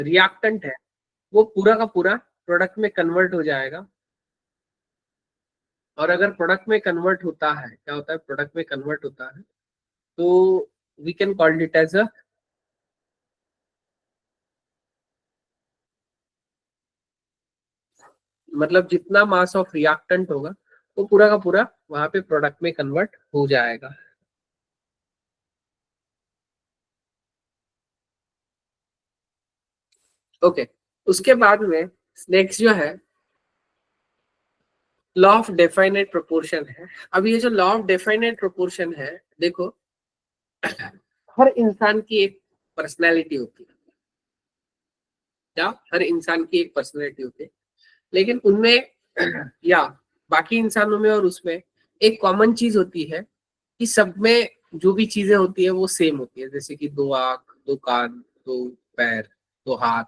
Reactant है वो पूरा का पूरा प्रोडक्ट में कन्वर्ट हो जाएगा। और अगर प्रोडक्ट में कन्वर्ट होता है, क्या होता है, प्रोडक्ट में कन्वर्ट होता है तो we can call it as a मतलब जितना मास ऑफ रिएक्टेंट होगा वो पूरा का पूरा वहां पे प्रोडक्ट में कन्वर्ट हो जाएगा। ओके उसके बाद में नेक्स्ट जो है लॉ ऑफ डेफिनेट प्रोपोर्शन है। अब ये जो लॉ ऑफ डेफिनेट प्रोपोर्शन है, देखो हर इंसान की एक पर्सनैलिटी होती है, क्या हर इंसान की एक पर्सनैलिटी होती है, लेकिन उनमें या बाकी इंसानों में और उसमें एक कॉमन चीज होती है कि सब में जो भी चीजें होती है वो सेम होती है, जैसे कि दो आंख, दो कान, दो पैर, दो हाथ।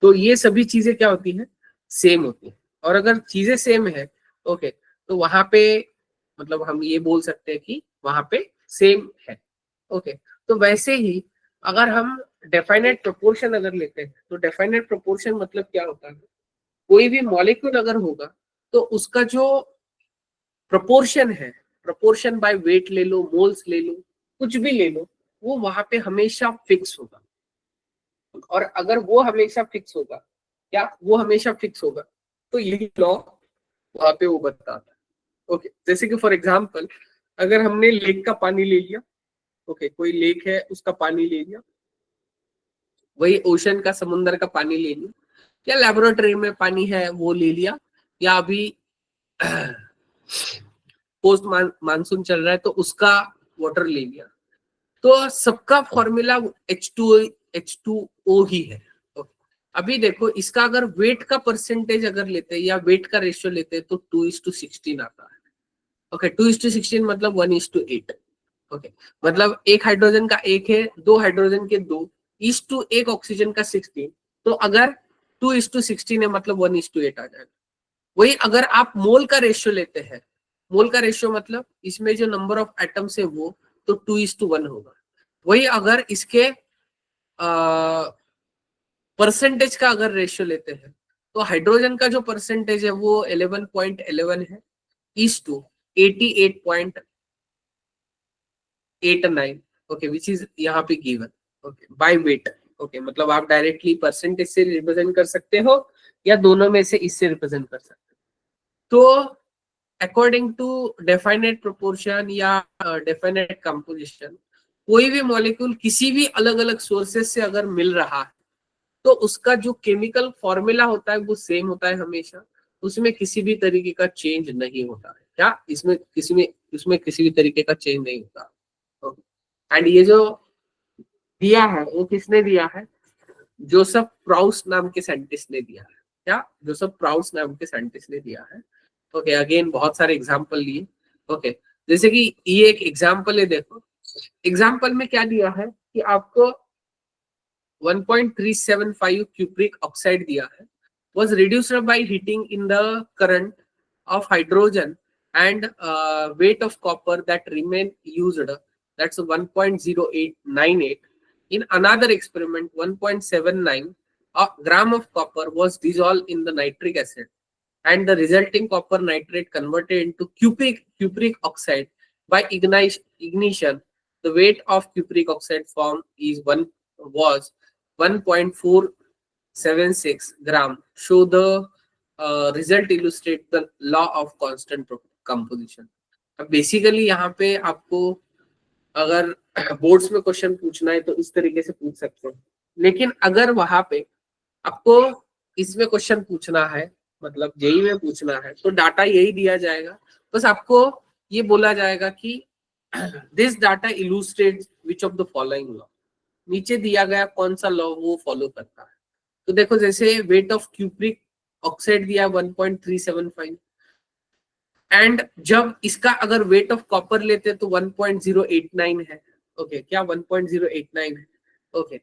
तो ये सभी चीजें क्या होती हैं, सेम होती हैं। और अगर चीजें सेम है ओके तो वहां पे मतलब हम ये बोल सकते हैं कि वहां पे सेम है। ओके तो वैसे ही अगर हम डेफिनेट प्रोपोर्शन अगर लेते हैं तो डेफिनेट प्रोपोर्शन मतलब क्या होता है, कोई भी मॉलिक्यूल अगर होगा तो उसका जो प्रोपोर्शन है, प्रोपोर्शन बाय वेट ले लो, मोल्स ले लो, कुछ भी ले लो, वो वहां पे हमेशा फिक्स होगा। और अगर वो हमेशा फिक्स होगा, क्या वो हमेशा फिक्स होगा, तो यही लॉ वहां पे वो बताता है। ओके जैसे कि फॉर एग्जांपल अगर हमने लेक का पानी ले लिया, ओके कोई लेक है उसका पानी ले लिया, वही ओशन का, समुद्र का पानी ले लिया, या लेबोरेटरी में पानी है वो ले लिया, या अभी पोस्ट मानसून चल रहा है तो उसका वाटर ले लिया, तो सबका फॉर्मूला H2O ही है। अभी देखो इसका अगर वेट का परसेंटेज अगर लेते हैं या वेट का रेशियो लेते हैं तो 2:16 आता है। ओके 2:16 मतलब 1:8। ओके मतलब एक हाइड्रोजन का एक है, दो हाइड्रोजन के दो, इस टू एक ऑक्सीजन का 16। तो अगर 2:16 है मतलब 1:8 आ जाएगा। वही अगर आप मोल का रेशियो लेते हैं, मोल का रेशियो मतलब इसमें जो नंबर ऑफ एटम्स है वो, तो 2:1 होगा। वही अगर इसके परसेंटेज का अगर रेशियो लेते हैं तो हाइड्रोजन का जो परसेंटेज है वो 11.11 है, इस टू 88.89। ओके विच इज यहाँ पे given. Okay by weight. Okay मतलब आप डायरेक्टली परसेंटेज से रिप्रेजेंट कर सकते हो या दोनों में से इससे रिप्रेजेंट कर सकते हो। तो अकॉर्डिंग टू डेफिनेट प्रोपोर्शन या डेफिनेट कंपोजिशन, कोई भी मॉलिक्यूल किसी भी अलग अलग सोर्सेज से अगर मिल रहा है तो उसका जो केमिकल फॉर्मूला होता है वो सेम होता है हमेशा, उसमें किसी भी तरीके का चेंज नहीं होता है। क्या इसमें किसी भी तरीके का चेंज नहीं होता। एंड ये जो दिया है वो किसने दिया है, जोसेफ प्राउस नाम के साइंटिस्ट ने दिया है। क्या जोसेफ प्राउस नाम के साइंटिस्ट ने दिया है। ओके अगेन बहुत सारे एग्जाम्पल लिए। ओके जैसे कि ये एक एग्जाम्पल है, देखो एग्जाम्पल में क्या दिया है कि आपको 1.375 cupric oxide दिया है, was reduced by heating in the current of hydrogen and weight of copper that remain used, that's 1.0898. In another experiment 1.79 gram of copper was dissolved in the nitric acid and the resulting copper nitrate converted into cupric oxide by ignition. The weight of cupric oxide formed is was 1.476 gram. Show the result illustrate the law of constant composition. अब basically यहाँ पे आपको अगर boards में question पूछना है तो इस तरीके से पूछ सकते हैं, लेकिन अगर वहां पे आपको इसमें क्वेश्चन पूछना है, मतलब जेई में पूछना है, तो डाटा यही दिया जाएगा, बस आपको ये बोला जाएगा कि this data illustrates which of the following law, नीचे दिया गया कौन सा लॉ वो फॉलो करता है। तो देखो जैसे वेट ऑफ क्यूप्रिक ऑक्साइड दिया 1.375, एंड जब इसका अगर वेट ऑफ कॉपर लेते तो 1.089 है। ओके क्या 1.089 है। ओके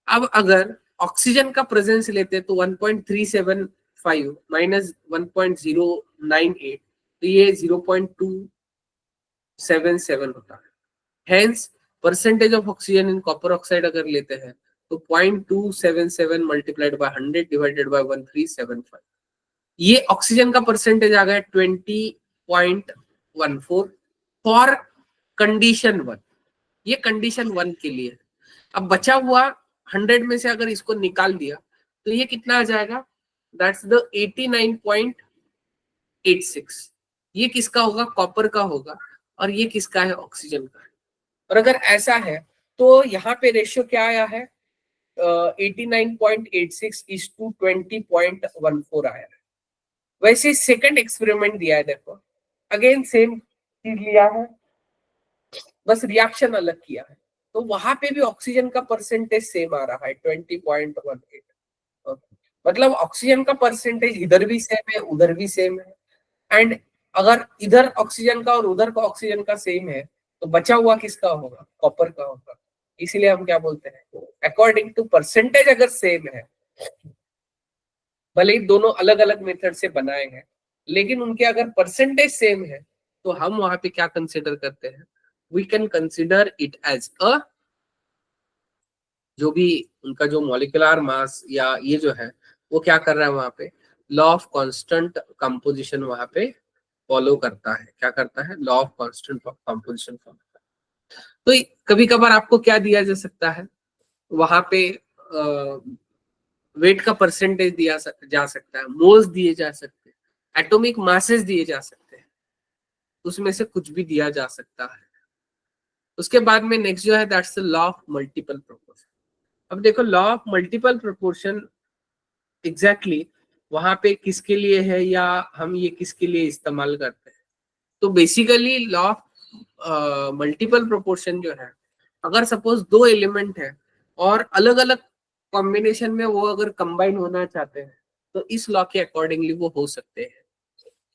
अब अगर ऑक्सीजन का प्रेजेंस लेते तो 1.375 माइनस 1.098, तो ये 0.277 होता है। Hence percentage of oxygen in copper oxide अगर लेते हैं तो 0.277 मल्टीप्लाइड बाय 100 डिवाइडेड बाय 1375, ये ऑक्सीजन का परसेंटेज आ गया 20.14 फॉर कंडीशन 1। ये कंडीशन 1 के लिए है। अब बचा हुआ 100 में से अगर इसको निकाल दिया तो ये कितना आ जाएगा, दैट्स द 89.86। ये किसका होगा, कॉपर का होगा, और ये किसका है, ऑक्सीजन का है। और अगर ऐसा है तो यहाँ पे रेशियो क्या आया है, 89.86:20.14 आया है। वैसे सेकंड एक्सपेरिमेंट दिया है, देखो अगेन सेम चीज लिया है, बस रिएक्शन अलग किया है। तो वहां पे भी ऑक्सीजन का परसेंटेज सेम आ रहा है 20.18। मतलब ऑक्सीजन का परसेंटेज इधर भी सेम है, उधर भी सेम है। एंड अगर इधर ऑक्सीजन का और उधर का ऑक्सीजन का सेम है तो बचा हुआ किसका होगा, कॉपर का होगा। इसीलिए हम क्या बोलते हैं, अकॉर्डिंग टू परसेंटेज अगर सेम है, भले ही दोनों अलग अलग मेथड से बनाए हैं, लेकिन उनके अगर परसेंटेज सेम है तो हम वहां पे क्या कंसिडर करते हैं, we can consider it as a, जो भी उनका जो मॉलिक्यूलर मास या ये जो है वो क्या कर रहा है वहां पे, लॉ ऑफ कांस्टेंट कंपोजिशन वहां पे फॉलो करता है। क्या करता है, law of constant composition follow करता है। तो कभी कभार आपको क्या दिया जा सकता है, वहां पे वेट का परसेंटेज जा सकता है, मोल्स दिए जा सकते हैं, एटॉमिक मासेस दिए जा सकते हैं, उसमें से कुछ भी दिया जा सकता है। उसके बाद में नेक्स्ट जो है, that's the law of multiple proportion. अब देखो law of multiple proportion exactly वहां पे किसके लिए है, या हम ये किसके लिए इस्तेमाल करते हैं। तो basically law of multiple proportion जो है, अगर सपोज दो एलिमेंट है और अलग अलग कॉम्बिनेशन में वो अगर कंबाइन होना चाहते हैं तो इस लॉ के अकॉर्डिंगली वो हो सकते हैं।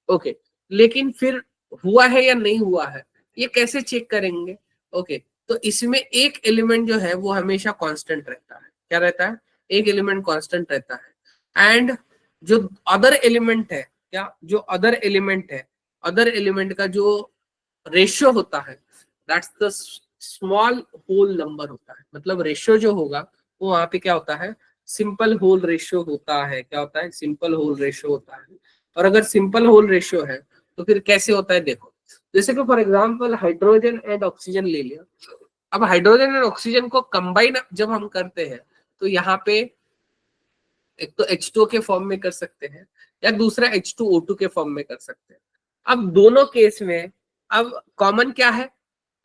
ओके, लेकिन फिर हुआ है या नहीं हुआ है ये कैसे चेक करेंगे। ओके, तो इसमें एक एलिमेंट जो है वो हमेशा कांस्टेंट रहता है। क्या रहता है, एक एलिमेंट कांस्टेंट रहता है। एंड जो अदर एलिमेंट है, क्या जो अदर एलिमेंट है, अदर एलिमेंट का जो रेशियो होता है, that's the small whole number होता है। मतलब रेशियो जो होगा वो वहां पे क्या होता है, सिंपल होल रेशियो होता है। क्या होता है, सिंपल होल रेशियो होता है। और अगर सिंपल होल रेशियो है तो फिर कैसे होता है, देखो जैसे कि for example hydrogen and oxygen ले लिया। अब हाइड्रोजन एंड ऑक्सीजन को कंबाइन जब हम करते हैं तो यहाँ पे एक तो H2O के फॉर्म में कर सकते हैं, या दूसरा H2O2 के फॉर्म में कर सकते हैं। अब दोनों केस में अब कॉमन क्या है,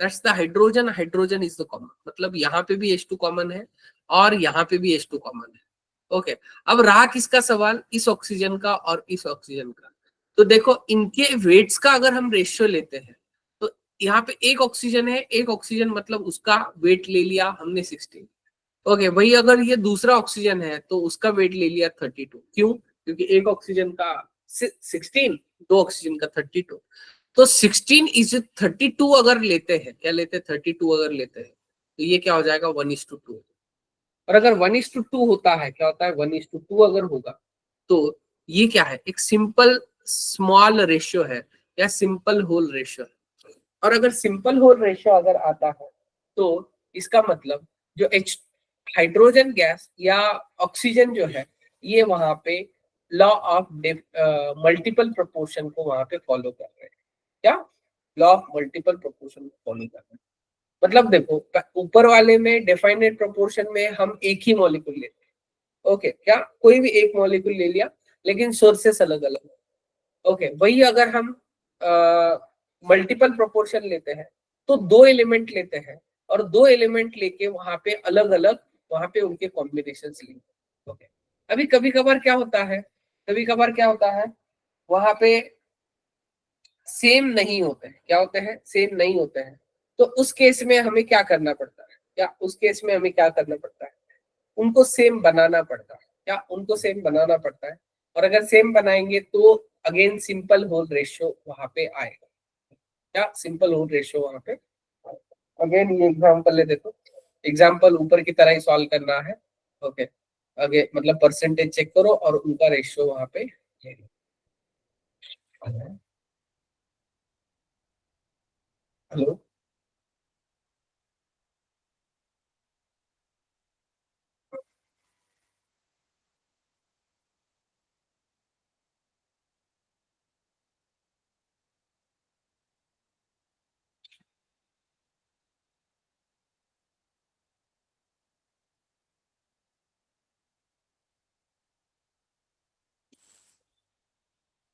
that's the hydrogen, hydrogen is the common. मतलब यहाँ पे भी H2 कॉमन है और यहाँ पे भी H2 कॉमन है। ओके, अब रहा किसका सवाल, इस ऑक्सीजन का और इस ऑक्सीजन का। तो देखो इनके वेट्स का अगर हम रेशियो लेते हैं तो यहाँ पे एक ऑक्सीजन है, एक ऑक्सीजन मतलब उसका वेट ले लिया हमने 16। ओके भाई, अगर ये दूसरा ऑक्सीजन है तो उसका वेट ले लिया 32। क्यों, क्योंकि एक ऑक्सीजन का 16, दो ऑक्सीजन का 32। तो 16 इज 32 अगर लेते हैं, क्या लेते हैं, 32 अगर लेते हैं तो ये क्या हो जाएगा, 1:2। और अगर 1:2 होता है, क्या होता है, 1:2 अगर होगा तो ये क्या है, एक सिंपल स्मॉल रेशियो है या सिंपल होल रेशियो है। और अगर सिंपल होल रेशियो अगर आता है तो इसका मतलब जो एच हाइड्रोजन गैस या ऑक्सीजन जो है ये वहां पे लॉ ऑफ मल्टीपल प्रोपोर्शन को वहां पे फॉलो कर रहे हैं। क्या, लॉ ऑफ मल्टीपल प्रोपोर्शन को फॉलो कर रहे हैं। मतलब देखो ऊपर वाले में डेफाइनेट प्रोपोर्शन में हम एक ही मॉलिक्यूल लेते हैं। ओके, क्या कोई भी एक मॉलिक्यूल ले लिया लेकिन सोर्सेस अलग अलग। ओके, वही अगर हम मल्टीपल प्रोपोर्शन लेते हैं तो दो एलिमेंट लेते हैं और दो एलिमेंट लेके वहां पे अलग अलग वहां पे उनके कॉम्बिनेशन लेंगे। ओके, अभी कभी कभार क्या होता है, कभी कभार क्या होता है, वहां पे सेम नहीं होते हैं। क्या होते हैं, सेम नहीं होते हैं। तो उस केस में हमें क्या करना पड़ता है, क्या उस केस में हमें क्या करना पड़ता है, उनको सेम बनाना पड़ता है। क्या उनको सेम बनाना पड़ता है। और अगर सेम बनाएंगे तो अगेन सिंपल होल रेशियो वहां पे आएगा। क्या सिंपल होल रेशियो वहां पे, अगेन ये एग्जांपल ले देखो, एग्जांपल ऊपर की तरह ही सॉल्व करना है। ओके, अगे मतलब परसेंटेज चेक करो और उनका रेशियो वहां पे। हेलो,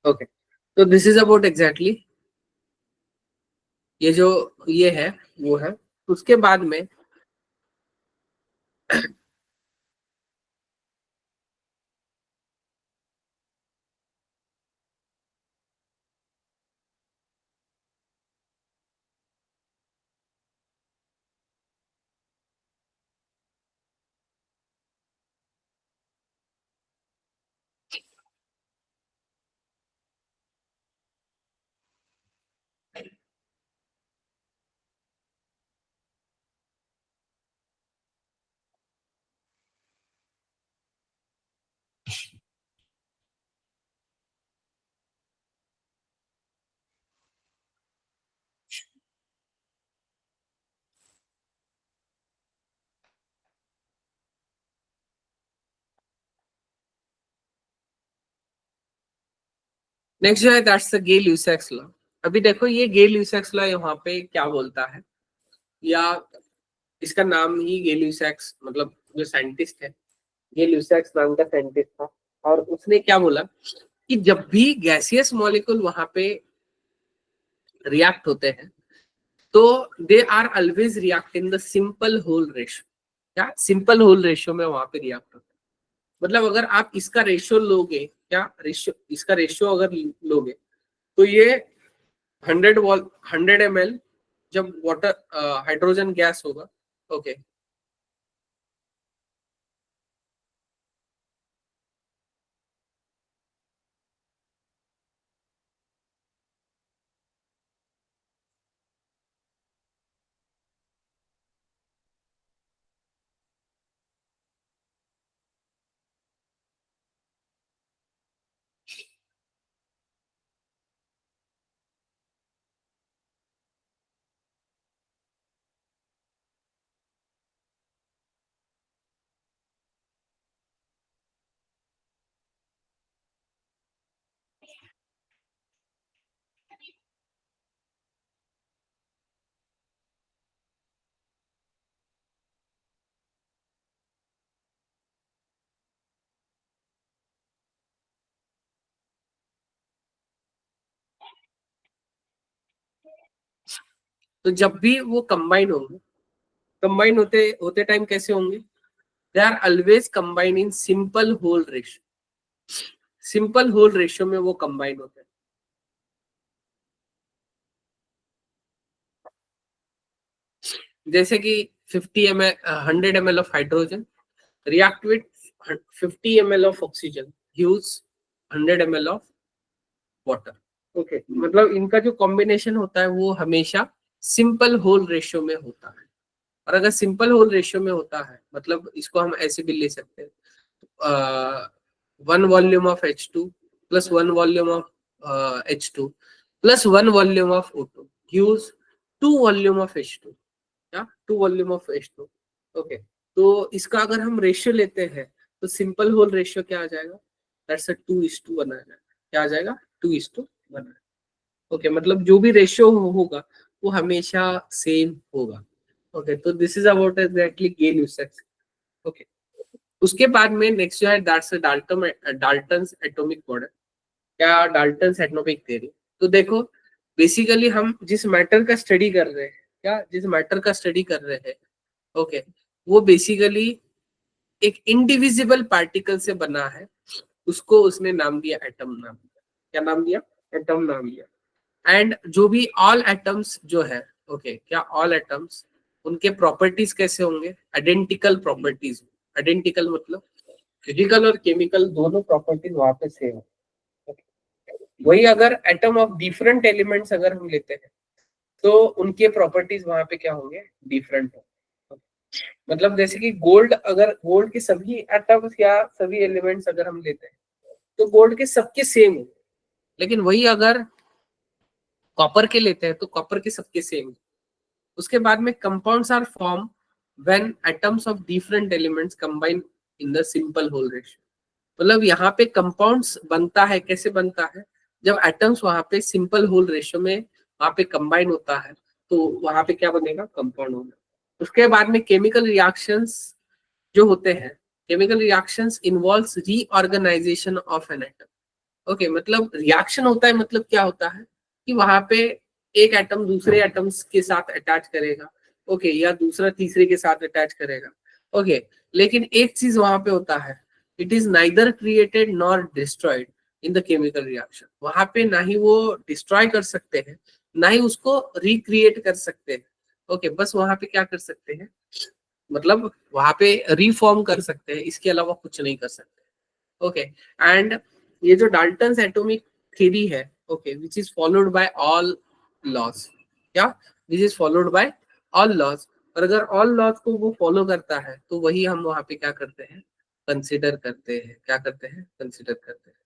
ओके, तो दिस इज अबाउट एग्जैक्टली ये जो ये है वो है। उसके बाद में नेक्स्ट जो है that's the Gay Lussac's law. अभी देखो ये गे ल्यूसेक्स लॉ यहाँ पे क्या बोलता है, या इसका नाम ही गे ल्यूसेक्स, मतलब जो साइंटिस्ट है गे ल्यूसेक्स नाम का साइंटिस्ट था, और उसने क्या बोला कि जब भी गैसियस मॉलिक्यूल वहां पे रिएक्ट होते हैं तो they are always react in the simple whole ratio. क्या सिंपल होल रेशियो में वहां पे रिएक्ट होते हैं, मतलब अगर आप इसका रेशियो लोगे, क्या रेशियो, इसका रेशियो अगर लोगे तो ये 100 ml जब वाटर हाइड्रोजन गैस होगा, ओके, तो जब भी वो कंबाइन होंगे, कंबाइन होते होते टाइम कैसे होंगे, they are always combine in simple whole ratio, simple whole ratio में वो कंबाइन होते हैं। जैसे कि 50 ml 100 ml of hydrogen react with 50 ml of oxygen gives 100 ml of water. Okay, मतलब इनका जो कॉम्बिनेशन होता है वो हमेशा सिंपल होल रेशियो में होता है। और अगर सिंपल होल रेशियो में होता है मतलब इसको हम ऐसे भी ले सकते हैं, 1 volume of H2 plus 1 volume of H2 plus 1 volume of O2 gives 2 volume of H2, क्या 2 वॉल्यूम ऑफ H2। ओके, तो इसका अगर हम रेशियो लेते हैं तो सिंपल होल रेशियो क्या आ जाएगा, दैट्स अ 2:1 आ जाएगा। क्या आ जाएगा, 2:1। ओके, मतलब जो भी रेशियो होगा वो हमेशा सेम होगा। ओके, तो this is about exactly Gay Lussac's. Okay, उसके बाद में नेक्स्ट जो है दैट्स डाल्टन्स एटॉमिक मॉडल, क्या डाल्टन्स एटॉमिक थ्योरी। तो देखो बेसिकली हम जिस मैटर का स्टडी कर रहे हैं, क्या जिस मैटर का स्टडी कर रहे हैं, ओके, वो बेसिकली एक इंडिविजिबल पार्टिकल से बना है, उसको उसने नाम दिया एटम, नाम दिया, क्या नाम दिया, एटम नाम दिया। एंड जो भी ऑल एटम्स जो है, ओके, क्या ऑल एटम्स उनके प्रॉपर्टीज कैसे होंगे, आइडेंटिकल प्रॉपर्टीज। आइडेंटिकल मतलब फिजिकल और केमिकल दोनों प्रॉपर्टीज वहां पे सेम है। वही अगर एटम ऑफ डिफरेंट एलिमेंट्स अगर हम लेते हैं तो उनके प्रॉपर्टीज वहां पे क्या होंगे, डिफरेंट हो। मतलब जैसे कि गोल्ड, अगर गोल्ड के सभी एटम्स या सभी एलिमेंट्स अगर हम लेते हैं तो गोल्ड के सबके सेम होंगे, लेकिन वही अगर कॉपर के लेते हैं तो कॉपर के सबके सेम। उसके बाद में compounds are form when atoms of different elements combine in the simple whole ratio. मतलब यहाँ पे कंपाउंड्स बनता है, कैसे बनता है, जब एटम्स वहां पे सिंपल होल रेशियो में वहां पे कंबाइन होता है तो वहां पे क्या बनेगा, कंपाउंड होगा। उसके बाद में केमिकल रिएक्शंस जो होते हैं, chemical reactions involves reorganisation of an atom. Okay, मतलब रिएक्शन होता है, मतलब क्या होता है कि वहां पे एक एटम दूसरे एटम्स के साथ अटैच करेगा, ओके, या दूसरा तीसरे के साथ अटैच करेगा, ओके। लेकिन एक चीज वहां पे होता है, it is neither created nor destroyed in the chemical reaction. वहां पे ना ही वो डिस्ट्रॉय कर सकते हैं, ना ही उसको रिक्रिएट कर सकते हैं, ओके। बस वहां पे क्या कर सकते हैं, मतलब वहां पे रिफॉर्म कर सकते हैं, इसके अलावा कुछ नहीं कर सकते, ओके। एंड ये जो डाल्टन्स एटॉमिक थ्योरी है, okay, which is followed by all laws, क्या, which is followed by all laws. और अगर ऑल लॉज को वो फॉलो करता है तो वही हम वहां पे क्या करते हैं, कंसिडर करते हैं, क्या करते हैं, कंसिडर करते हैं।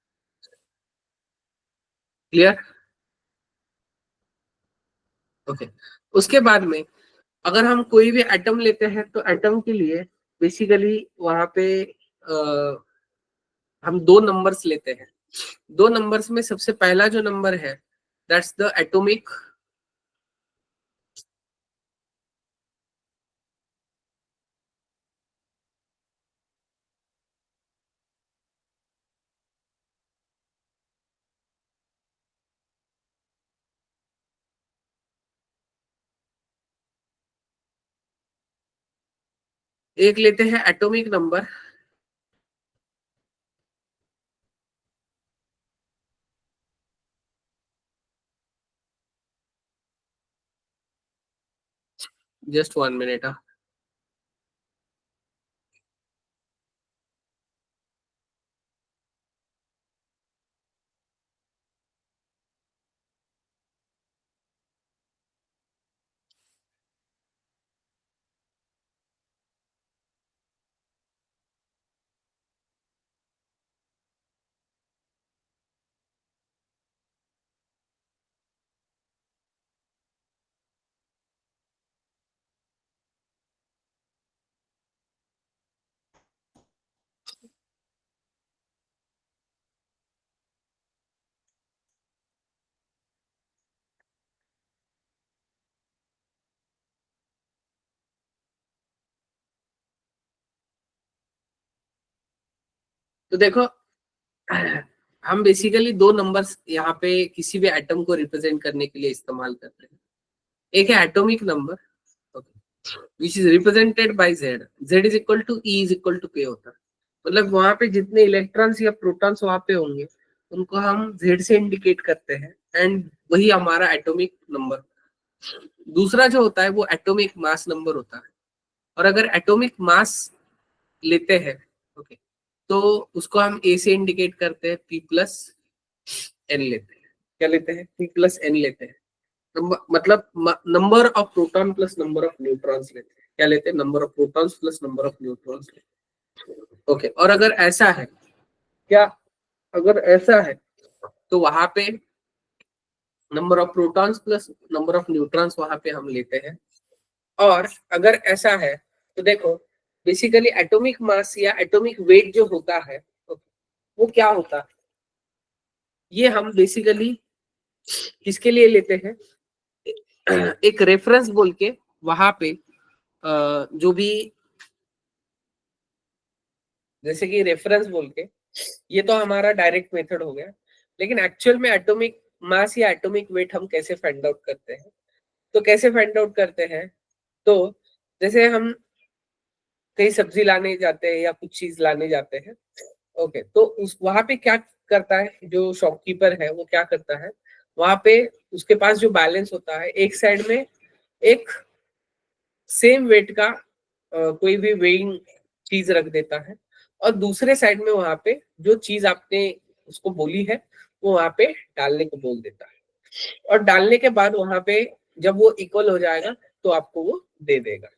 क्लियर? ओके। उसके बाद में अगर हम कोई भी एटम लेते हैं तो एटम के लिए बेसिकली वहां पे हम दो नंबर्स लेते हैं। दो नंबर्स में सबसे पहला जो नंबर है, दैट्स द एटॉमिक, एक लेते हैं एटॉमिक नंबर, जस्ट 1 मिनट। तो देखो, हम बेसिकली दो नंबर्स यहाँ पे किसी भी एटम को रिप्रेजेंट करने के लिए इस्तेमाल करते हैं। एक है atomic number, which is represented by z, z is equal to e is equal to के होता है। मतलब वहां पे जितने इलेक्ट्रॉन्स या प्रोटॉन्स वहां पे होंगे उनको हम जेड से इंडिकेट करते हैं, एंड वही हमारा एटॉमिक नंबर। दूसरा जो होता है वो एटॉमिक मास नंबर होता है। और अगर एटॉमिक मास लेते हैं, ओके, तो उसको हम ए से इंडिकेट करते हैं, पी प्लस एन लेते हैं। क्या लेते हैं? पी प्लस एन लेते हैं। मतलब number of proton plus number of neutrons लेते हैं। क्या लेते हैं? Number of protons plus number of neutrons लेते हैं, ओके। और अगर ऐसा है, क्या, अगर ऐसा है तो वहां पे number of protons plus number of neutrons वहां पे हम लेते हैं। और अगर ऐसा है तो देखो, बेसिकली एटॉमिक मास या एटॉमिक वेट जो होता है, वो क्या होता है, ये हम बेसिकली किसके लिए लेते हैं, एक रेफरेंस बोल के वहां पे जो भी, जैसे कि रेफरेंस बोल के, ये तो हमारा डायरेक्ट मेथड हो गया। लेकिन एक्चुअल में एटॉमिक मास या एटॉमिक वेट हम कैसे फाइंड आउट करते हैं? तो कैसे फाइंड आउट करते हैं, तो जैसे हम कहीं सब्जी लाने जाते हैं या कुछ चीज लाने जाते हैं, ओके, तो उस वहां पे क्या करता है जो शॉपकीपर है, वो क्या करता है, वहां पे उसके पास जो बैलेंस होता है, एक साइड में एक सेम वेट का कोई भी वेइंग चीज रख देता है, और दूसरे साइड में वहां पे जो चीज आपने उसको बोली है वो वहां पे डालने को बोल देता है। और डालने के बाद वहां पे जब वो इक्वल हो जाएगा तो आपको वो दे देगा,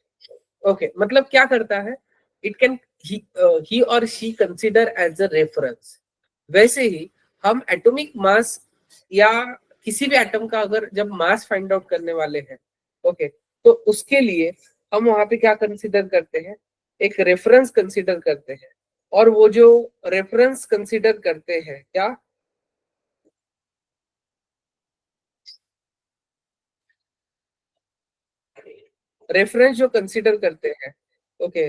ओके। मतलब क्या करता है, इट कैन, ही और she consider as a reference. वैसे ही हम एटॉमिक मास या किसी भी एटम का अगर जब मास फाइंड आउट करने वाले हैं, ओके, तो उसके लिए हम वहां पे क्या कंसिडर करते हैं, एक रेफरेंस कंसिडर करते हैं। और वो जो रेफरेंस कंसिडर करते हैं, क्या, रेफरेंस जो कंसिडर करते हैं, ओके,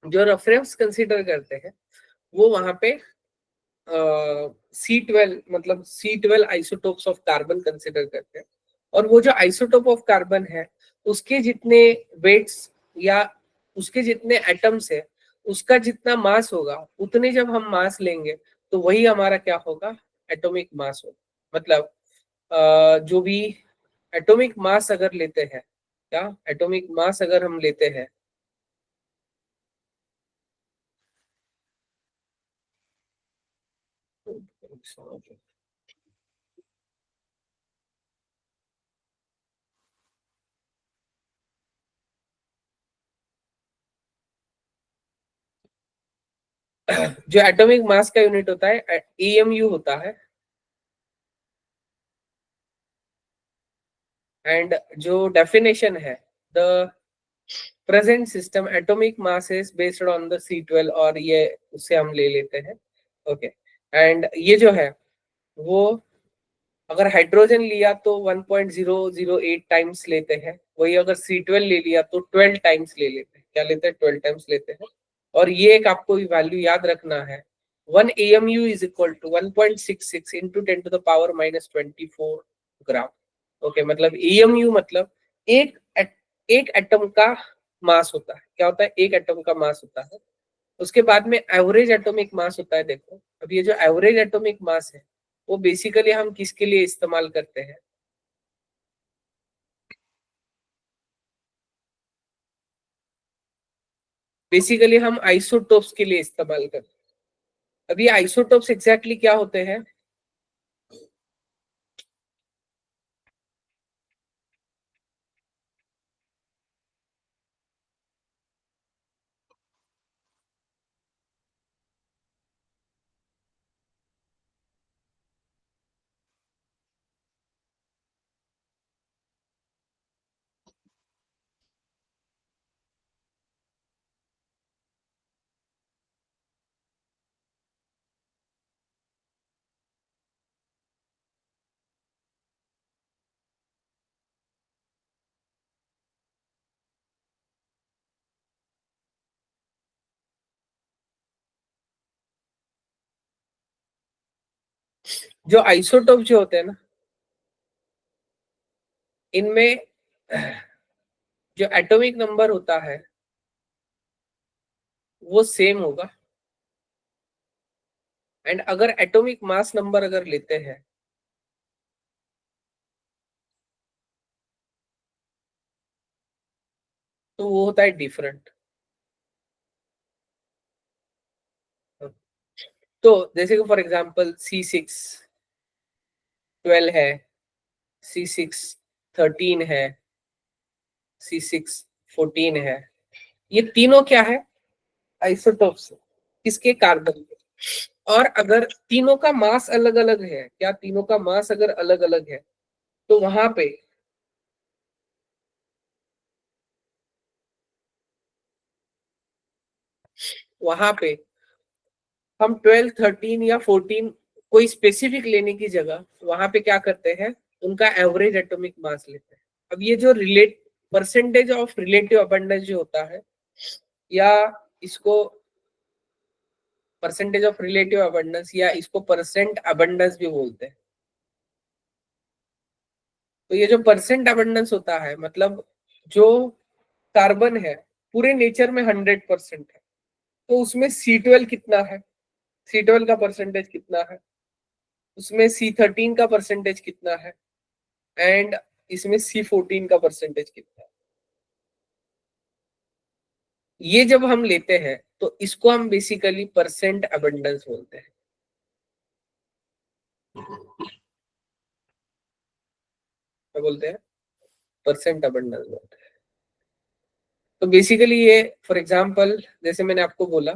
जो रेफरेंस कंसीडर करते हैं वो वहां पे C12 मतलब C12 isotopes of carbon consider करते हैं, और वो जो आइसोटोप ऑफ कार्बन है उसके जितने वेट्स या उसके जितने एटम्स है उसका जितना मास होगा उतने जब हम मास लेंगे तो वही हमारा क्या होगा, एटॉमिक मास होगा। मतलब जो भी एटॉमिक मास अगर लेते हैं, क्या एटॉमिक मास अगर हम लेते हैं, जो एटॉमिक मास का यूनिट होता है एएमयू होता है, एंड जो डेफिनेशन है, the present system atomic mass is based on the C12, और ये उससे हम ले लेते हैं। ओके, एंड ये जो है वो अगर हाइड्रोजन लिया तो 1.008 टाइम्स लेते हैं, वही अगर C12 ले लिया तो 12 टाइम्स ले लेते हैं। क्या लेते हैं? 12 टाइम्स लेते हैं। और ये एक आपको वैल्यू याद रखना है, 1 AMU is equal to 1.66 into 10 to the power -24 gram. Okay, मतलब AMU मतलब एक एक एटम का मास होता है। क्या होता है? एक एटम का मास होता है। उसके बाद में एवरेज एटॉमिक मास होता है। देखो, अब ये जो एवरेज एटॉमिक मास है वो बेसिकली हम किसके लिए इस्तेमाल करते हैं? बेसिकली हम आइसोटोप्स के लिए इस्तेमाल करते हैं। अब ये आइसोटोप्स एग्जैक्टली क्या होते हैं? जो आइसोटोप जो होते हैं ना, इनमें जो एटॉमिक नंबर होता है वो सेम होगा, एंड अगर एटॉमिक मास नंबर अगर लेते हैं तो वो होता है डिफरेंट। तो जैसे कि फॉर एग्जांपल C6 12 है, C6 13 है, C6 14 है, ये तीनों क्या है? आइसोटोप्स। किसके? कार्बन के। और अगर तीनों का मास अलग अलग है, क्या तीनों का मास अगर अलग अलग है तो वहां पे हम 12 13 या 14 कोई स्पेसिफिक लेने की जगह वहां पे क्या करते हैं, उनका एवरेज एटॉमिक मास लेते हैं। अब ये जो relate percentage of relative abundance जो होता है, या इसको परसेंटेज ऑफ रिलेटिव अबंडेंस या इसको परसेंट अबंडेंस भी बोलते हैं। तो ये जो परसेंट अबंडेंस होता है मतलब जो कार्बन है पूरे नेचर में 100% है, तो उसमें C12 कितना है, C12 का परसेंटेज कितना है, उसमें C13 का परसेंटेज कितना है, एंड इसमें C14 का परसेंटेज कितना है। ये जब हम लेते हैं तो इसको हम बेसिकली परसेंट अबंडेंस बोलते हैं। क्या बोलते हैं? परसेंट अबंडेंस बोलते हैं। तो बेसिकली ये फॉर एग्जांपल जैसे मैंने आपको बोला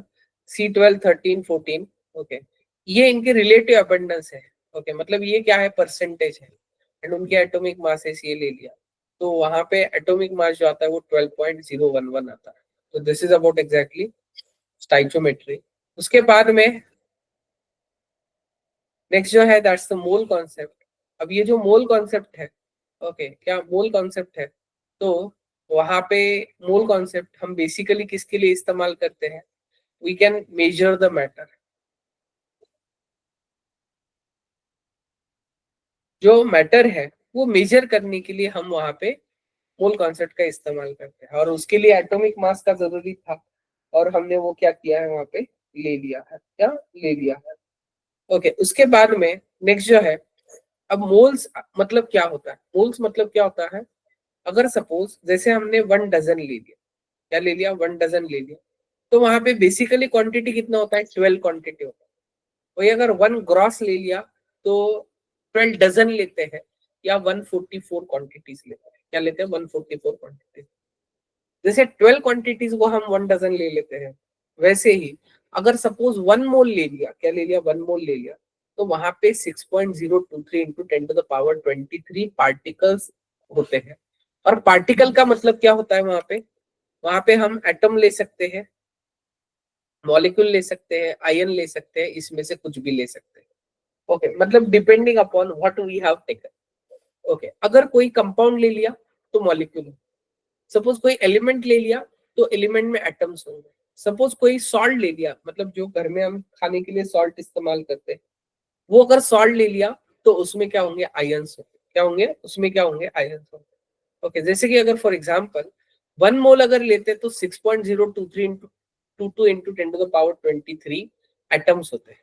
C12 13 14, ओके, ये इनके रिलेटिव अबंडेंस है। ओके, मतलब ये क्या है? परसेंटेज है, एंड उनके एटॉमिक मासेस ये ले लिया, तो वहां पे एटॉमिक मास जो आता है वो 12.011 आता है। तो this is about exactly stoichiometry. उसके बाद में नेक्स्ट जो है दैट्स द मोल कॉन्सेप्ट। अब ये जो मोल कॉन्सेप्ट है, ओके, क्या मोल कॉन्सेप्ट है? तो वहां पे मोल कॉन्सेप्ट हम बेसिकली किसके लिए इस्तेमाल करते हैं? We can measure the matter. जो मैटर है वो मेजर करने के लिए हम वहां पे मोल कॉन्सेप्ट का इस्तेमाल करते हैं, और उसके लिए एटॉमिक मास का जरूरी था, और हमने वो क्या किया है वहां पे, ले लिया है, क्या ले लिया है। ओके, उसके बाद में नेक्स्ट जो है, अब मोल्स मतलब क्या होता है? मोल्स मतलब क्या होता है? अगर सपोज जैसे हमने 1 डजन ले लिया, क्या ले लिया? 1 डजन ले लिया, तो वहां पे बेसिकली क्वांटिटी कितना होता है? 12 क्वांटिटी होता है। वही अगर 1 ग्रॉस ले लिया तो 12 डजन लेते हैं, या 144 क्वांटिटीज लेते हैं। क्या लेते हैं? 144 क्वांटिटीज। जैसे 12 क्वांटिटीज को हम 1 डजन ले लेते हैं, वैसे ही अगर सपोज 1 मोल ले लिया, क्या ले लिया? 1 मोल ले लिया, तो वहां पे 6.023 into 10 to the power 23 particles होते हैं। और पार्टिकल का मतलब क्या होता है? वहां पे हम एटम ले सकते हैं, मॉलिक्यूल ले सकते हैं, आयन ले सकते हैं, इसमें से कुछ भी ले सकते हैं। ओके, मतलब depending upon what we have taken. Okay, अगर कोई कंपाउंड ले लिया तो मॉलिक्यूल, सपोज कोई एलिमेंट ले लिया तो एलिमेंट में एटम्स होंगे। सपोज कोई सॉल्ट ले लिया, मतलब जो घर में हम खाने के लिए सॉल्ट इस्तेमाल करते हैं, वो अगर सॉल्ट ले लिया तो उसमें क्या होंगे? आयंस होंगे। क्या होंगे? उसमें क्या होंगे? आयंस होंगे। ओके, जैसे कि अगर फॉर एग्जाम्पल 1 मोल अगर लेते तो 6.023 into 10 to the power 23 atoms होते हैं।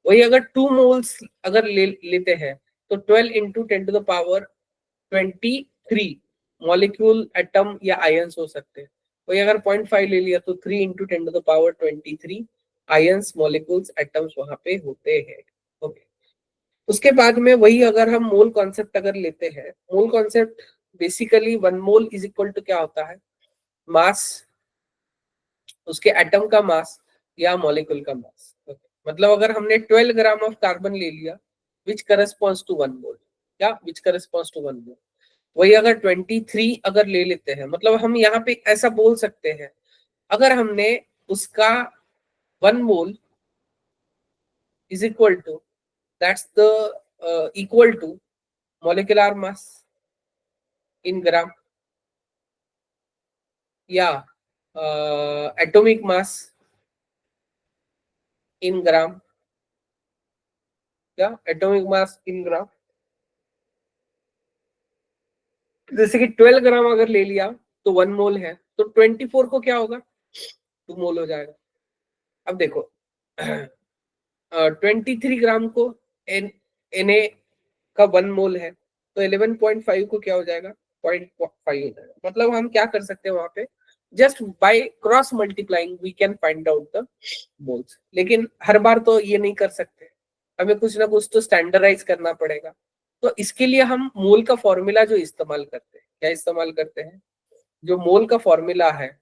वही अगर 2 मोल्स अगर लेते हैं तो 12 into 10 to the power 23 molecule, atom या आयंस हो सकते हैं। वही अगर 0.5 ले लिया तो 3 into 10 to the power 23 ions, molecules, atoms वहां पे होते हैं। ओके, उसके बाद में वही अगर हम मोल कॉन्सेप्ट अगर लेते हैं, mole concept basically 1 mole is equal to क्या होता है? मास, उसके एटम का मास या मॉलिक्यूल का मास। मतलब अगर हमने 12 ग्राम ऑफ कार्बन ले लिया, विच करस्पॉन्ड्स टू 1 मोल, क्या विच करस्पॉन्ड्स टू 1 मोल। वही अगर 23 अगर ले लेते हैं, मतलब हम यहाँ पे ऐसा बोल सकते हैं, अगर हमने उसका 1 mole is equal to, that's the equal to molecular mass in gram, या एटॉमिक मास इन ग्राम, क्या एटॉमिक मास इन ग्राम। जैसे कि 12 ग्राम अगर ले लिया तो 1 मोल है, तो 24 को क्या होगा? 2 मोल हो जाएगा। अब देखो 23 ग्राम को एन ए का 1 मोल है, तो 11.5 को क्या हो जाएगा? 0.5 हो जाएगा। मतलब हम क्या कर सकते हैं वहां पे, just by cross multiplying we can find out the moles. लेकिन हर बार तो ये नहीं कर सकते, हमें कुछ ना कुछ तो स्टैंडर्डाइज करना पड़ेगा। तो इसके लिए हम मोल का फॉर्मूला जो इस्तेमाल करते हैं, क्या इस्तेमाल करते हैं? जो मोल का फॉर्मूला है,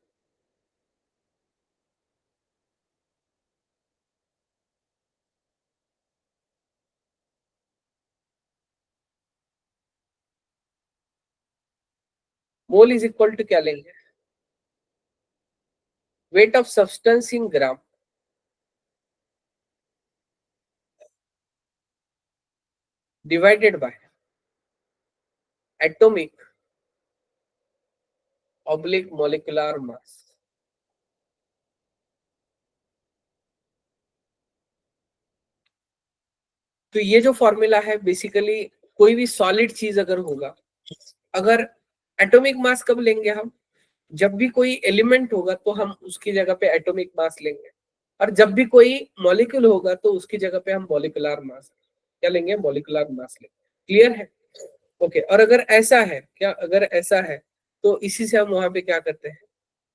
मोल इज इक्वल टू क्या लेंगे? Weight of substance in gram divided by atomic oblique molecular mass. तो ये जो फॉर्मूला है बेसिकली, कोई भी सॉलिड चीज अगर होगा, अगर एटॉमिक मास कब लेंगे हम? जब भी कोई एलिमेंट होगा तो हम उसकी जगह पे एटॉमिक मास लेंगे, और जब भी कोई मॉलिक्यूल होगा तो उसकी जगह पे हम मॉलिकुलर मास, क्या लेंगे? मॉलिकुलर मास लेंगे। क्लियर है? ओके, और अगर ऐसा है, क्या अगर ऐसा है तो इसी से हम वहां पे क्या करते हैं?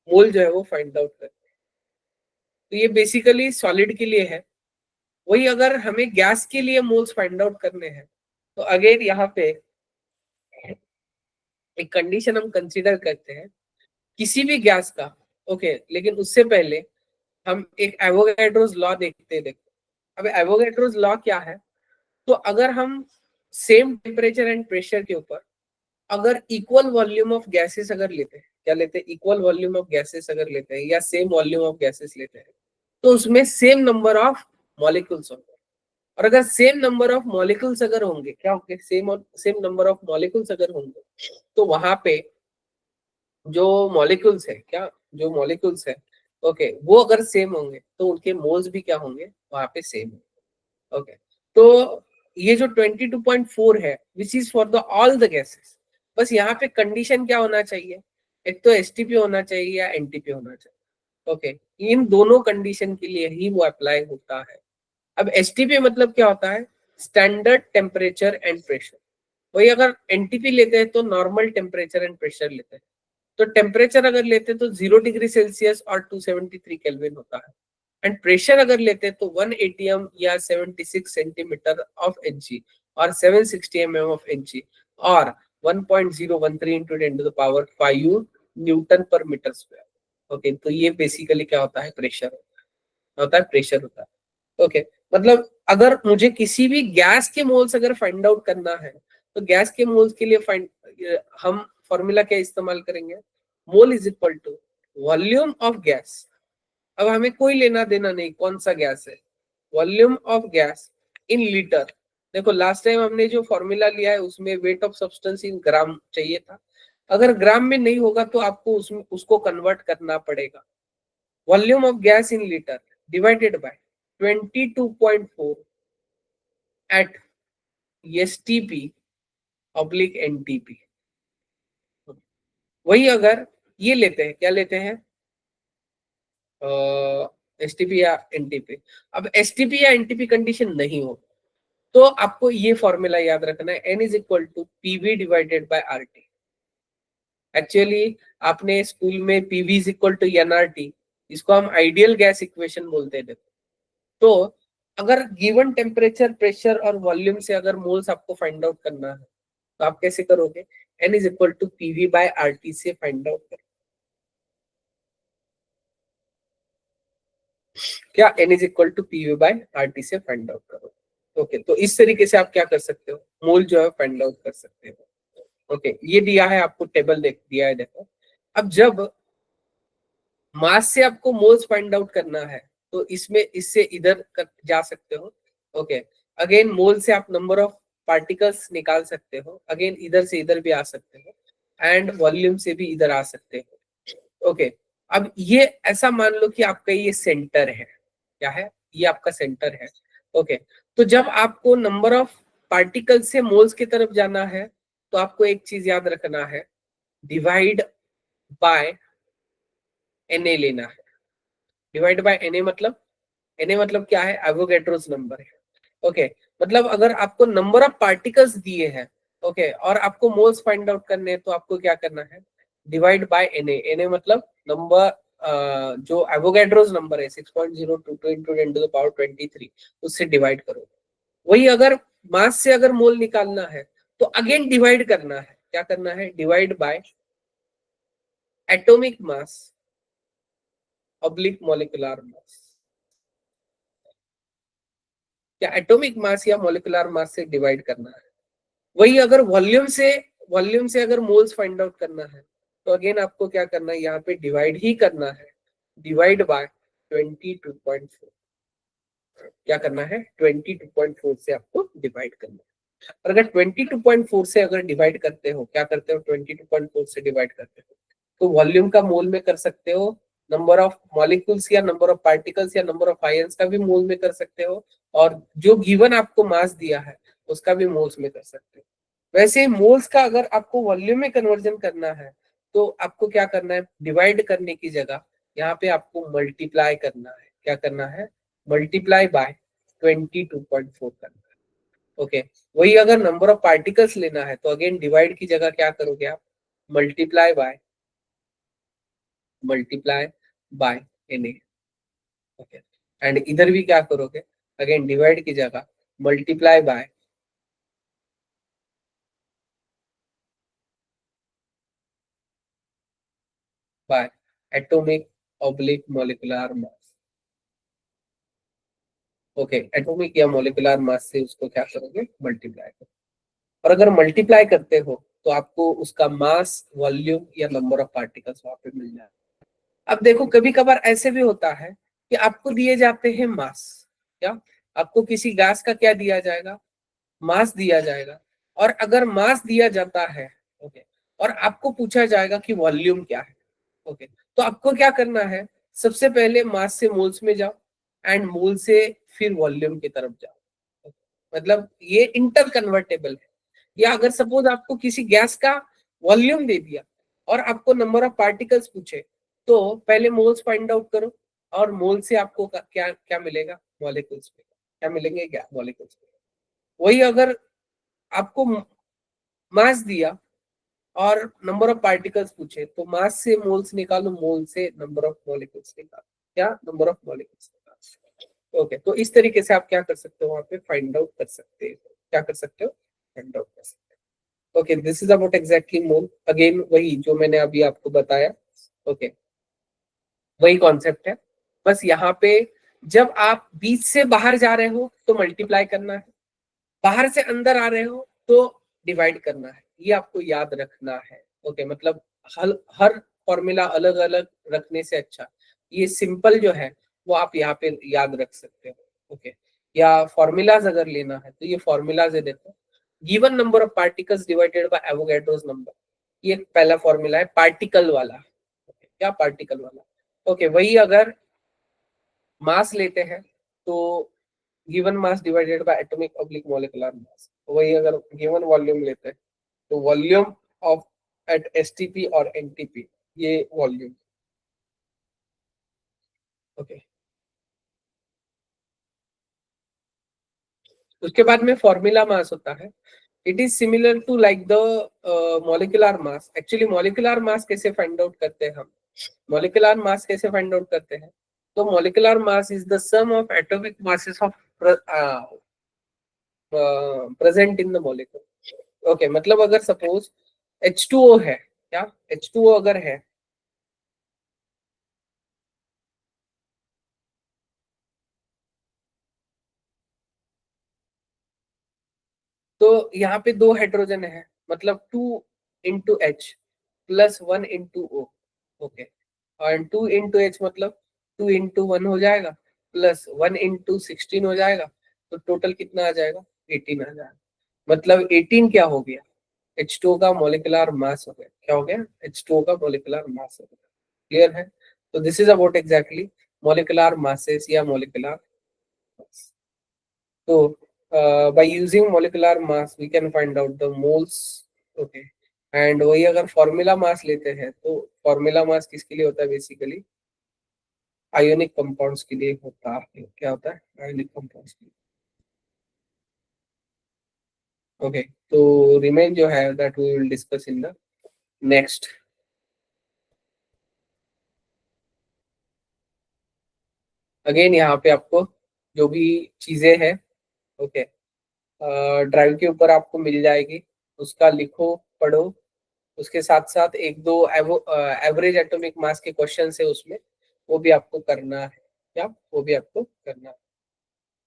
मोल जो है वो फाइंड आउट करते हैं। तो ये बेसिकली सॉलिड के लिए है। वही अगर हमें गैस के लिए मोल्स फाइंड आउट करने हैं, तो अगेन यहाँ पे एक कंडीशन हम कंसीडर करते हैं, किसी भी गैस का। ओके, लेकिन उससे पहले हम एक एवोगैड्रोस लॉ देखते हैं। देखो, अब एवोगैड्रोस लॉ क्या है? तो अगर हम सेम टेम्परेचर एंड प्रेशर के ऊपर अगर इक्वल वॉल्यूम ऑफ गैसेस अगर लेते हैं, क्या लेते हैं? इक्वल वॉल्यूम ऑफ गैसेस अगर लेते हैं, या सेम वॉल्यूम ऑफ गैसेस लेते हैं, तो उसमें सेम नंबर ऑफ मॉलिक्यूल्स होंगे। और अगर सेम नंबर ऑफ मॉलिक्यूल्स अगर होंगे, क्या होंगे? Same same number of molecules अगर होंगे, तो वहां पे जो मॉलिक्यूल्स है क्या, जो मॉलिक्यूल्स है ओके, वो अगर सेम होंगे तो उनके मोल्स भी क्या होंगे, वहां पे सेम होंगे। ओके, तो ये जो 22.4 है which is for the all the gases, बस यहाँ पे कंडीशन क्या होना चाहिए, एक तो एसटीपी होना चाहिए या एनटीपी होना चाहिए। ओके, इन दोनों कंडीशन के लिए ही वो अप्लाई होता है। अब एसटीपी मतलब क्या होता है, स्टैंडर्ड टेम्परेचर एंड प्रेशर। वही अगर एनटीपी लेते हैं तो नॉर्मल टेम्परेचर एंड प्रेशर लेते हैं। तो टेम्परेचर अगर लेते तो 0 डिग्री सेल्सियस और 273 केल्विन होता है, एंड प्रेशर अगर लेते तो 1 एटीएम या 76 सेंटीमीटर ऑफ एचजी और 760 एमएम ऑफ एचजी और 1.013 इंटू 10⁵ न्यूटन पर मीटर स्क्वायर। ओके, तो ये बेसिकली क्या होता है, प्रेशर होता है, प्रेशर होता है। ओके, मतलब अगर मुझे किसी भी गैस के मोल्स अगर फाइंड आउट करना है तो गैस के मोल्स के लिए फाइंड हम फॉर्मूला क्या इस्तेमाल करेंगे, mole is equal to volume of gas. अब हमें कोई लेना देना नहीं कौन सा गैस है, volume of gas in litre. देखो लास्ट टाइम हमने जो फॉर्मूला लिया है उसमें वेट ऑफ सब्सटेंस इन ग्राम चाहिए था, अगर ग्राम में नहीं होगा तो आपको उसमें उसको कन्वर्ट करना पड़ेगा। Volume of gas in litre divided by 22.4 at STP oblique NTP. वही अगर ये लेते हैं, क्या लेते हैं, एसटीपी या एनटीपी। अब एसटीपी या एनटीपी कंडीशन नहीं हो तो आपको ये फॉर्मूला याद रखना है, N is equal to PV divided by RT. Actually आपने स्कूल में PV is equal to NRT, इसको हम आइडियल गैस इक्वेशन बोलते हैं। देखो, तो अगर गिवन टेम्परेचर प्रेशर और वॉल्यूम से अगर मोल्स आपको फाइंड आउट करना है तो आप कैसे करोगे, N is equal to PV by RT से फाइंड आउट करो। क्या, N is equal to PV by RT से फाइंड आउट करो। ओके, तो इस तरीके से आप क्या कर सकते हो, मोल जो है फाइंड आउट कर सकते हो। ओके, ये दिया है आपको, टेबल देख दिया है, देखो। अब जब मास से आपको मोल्स फाइंड आउट करना है तो इसमें इससे इधर जा सकते हो। ओके, अगेन मोल से आप नंबर ऑफ पार्टिकल्स निकाल सकते हो, अगेन इधर से इधर भी आ सकते हो, एंड वॉल्यूम से भी इधर आ सकते हो। ओके, अब ये ऐसा मान लो कि आपका ये सेंटर है, क्या है, ये आपका सेंटर है। ओके, तो जब आपको नंबर ऑफ पार्टिकल से मोल्स की तरफ जाना है तो आपको एक चीज याद रखना है, डिवाइड बाय एनए लेना है। डिवाइड बाय एनए मतलब क्या है, एवोगैड्रोस नंबर है। ओके, मतलब अगर आपको नंबर ऑफ पार्टिकल्स दिए हैं ओके और आपको मोल्स फाइंड आउट करने हैं तो आपको क्या करना है, डिवाइड बाय एनए। एनए मतलब नंबर जो एवोगैड्रोस नंबर है 6.022 इंटू 10⁻23 उससे डिवाइड करो। वही अगर मास से अगर मोल निकालना है तो अगेन डिवाइड करना है, क्या करना है, divide by atomic mass oblique molecular मास। या एटॉमिक मास या मॉलिक्यूलर मास से डिवाइड करना है। वही अगर वॉल्यूम से अगर मोल्स फाइंड आउट करना है तो अगेन आपको क्या करना है, यहाँ पे डिवाइड ही करना है, डिवाइड बाय 22.4। क्या करना है, 22.4 से आपको डिवाइड करना है। और अगर 22.4 से अगर डिवाइड करते हो, क्या करते हो, 22.4 से डिवाइड करते हो तो वॉल्यूम का मोल में कर सकते हो, नंबर ऑफ मॉलिक्यूल्स या नंबर ऑफ पार्टिकल्स या नंबर ऑफ आयंस का भी मोल में कर सकते हो, और जो गिवन आपको मास दिया है उसका भी मोल्स में कर सकते हो। वैसे ही मोल्स का अगर आपको वॉल्यूम में कन्वर्जन करना है तो आपको क्या करना है, डिवाइड करने की जगह यहाँ पे आपको मल्टीप्लाई करना है। क्या करना है, मल्टीप्लाई बाय 22.4 करना है। ओके, वही अगर नंबर ऑफ पार्टिकल्स लेना है तो अगेन डिवाइड की जगह क्या करोगे आप, multiply by N A. Okay, and इधर भी क्या करोगे, अगेन डिवाइड की जगह multiply by atomic oblique molecular mass. Okay, atomic या मॉलिक्यूलर मास से उसको क्या करोगे, मल्टीप्लाई करो। और अगर मल्टीप्लाई करते हो तो आपको उसका मास, वॉल्यूम या नंबर ऑफ पार्टिकल्स वहां पे मिल जाए। अब देखो कभी कभार ऐसे भी होता है कि आपको दिए जाते हैं मास, क्या आपको किसी गैस का क्या दिया जाएगा, मास दिया जाएगा। और अगर मास दिया जाता है ओके, और आपको पूछा जाएगा कि वॉल्यूम क्या है। ओके, तो आपको क्या करना है, सबसे पहले मास से मोल्स में जाओ एंड मोल से फिर वॉल्यूम की तरफ जाओ। मतलब ये इंटर कन्वर्टेबल है। या अगर सपोज आपको किसी गैस का वॉल्यूम दे दिया और आपको नंबर ऑफ पार्टिकल्स पूछे, तो पहले मोल्स फाइंड आउट करो और मोल से आपको क्या क्या मिलेगा, मॉलिक्यूल्स मिलेगा। क्या मिलेंगे, क्या मॉलिक्यूल्स। वही अगर आपको मास दिया और नंबर ऑफ पार्टिकल्स पूछे, तो मास से मोल्स निकालो, मोल से नंबर ऑफ मॉलिक्यूल्स निकालो, क्या नंबर ऑफ मॉलिक्यूल्स निकालो। ओके, तो इस तरीके से आप क्या कर सकते हो, वहां पे फाइंड आउट कर सकते हो, क्या कर सकते हो, फाइंड आउट कर सकते हो। Okay, this is about exactly mole. Again वही जो मैंने अभी आपको बताया। ओके, वही कॉन्सेप्ट है, बस यहाँ पे जब आप बीच से बाहर जा रहे हो तो मल्टीप्लाई करना है, बाहर से अंदर आ रहे हो तो डिवाइड करना है, ये आपको याद रखना है। ओके, मतलब हर फॉर्मूला अलग अलग रखने से अच्छा ये सिंपल जो है वो आप यहाँ पे याद रख सकते हो। ओके, या फॉर्मूलाज अगर लेना है तो ये फॉर्मूलाज है, देखो, given number of particles divided by Avogadro's number, ये पहला फॉर्मूला है पार्टिकल वाला। okay, क्या पार्टिकल वाला। ओके, वही अगर मास लेते हैं तो given mass divided by atomic oblique molecular mass, वही अगर गिवन वॉल्यूम लेते हैं तो वॉल्यूम ऑफ एट एसटीपी और एनटीपी, ये वॉल्यूम। ओके, उसके बाद में फॉर्मूला मास होता है। It is similar to like the molecular mass. Actually molecular mass कैसे फाइंड आउट करते हैं हम, मॉलिक्यूलर मास कैसे फाइंड आउट करते हैं, तो molecular mass is the sum of atomic masses of present in the molecule. Okay, मतलब अगर सपोज H2O है, क्या H2O अगर है, तो यहाँ पे दो हाइड्रोजन है, मतलब 2 into H plus 1 into O। Okay, और 2 into H मतलब 2 into 1 हो जाएगा, प्लस 1 into 16 हो जाएगा, तो टोटल कितना आ जाएगा, 18 आ जाएगा। मतलब 18 क्या हो गया, H2O का मोलिकुलर मास हो गया। क्या हो गया, H2O का मोलिकुलर मास हो गया। क्लियर है। तो this is about exactly molecular masses या मोलिकुलर मास। तो by using molecular mass we can find out the moles। okay, and वही अगर फॉर्मूला मास लेते हैं तो फॉर्मूला मास किसके लिए होता है, बेसिकली आयोनिक कंपाउंड्स के लिए होता है। क्या होता है, आयोनिक कंपाउंड्स के लिए। ओके, तो रिमेन जो है that we will discuss in the next. Again यहाँ पे आपको जो भी चीजें हैं, ओके, ड्राइव के ऊपर आपको मिल जाएगी, उसका लिखो, पढ़ो। उसके साथ साथ एक दो एवरेज एटॉमिक मास के क्वेश्चन है उसमें, वो भी आपको करना है। क्या, वो भी आपको करना है।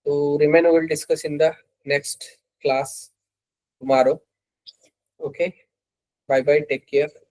तो remain will discuss in the next class tomorrow. Okay, bye bye, take care.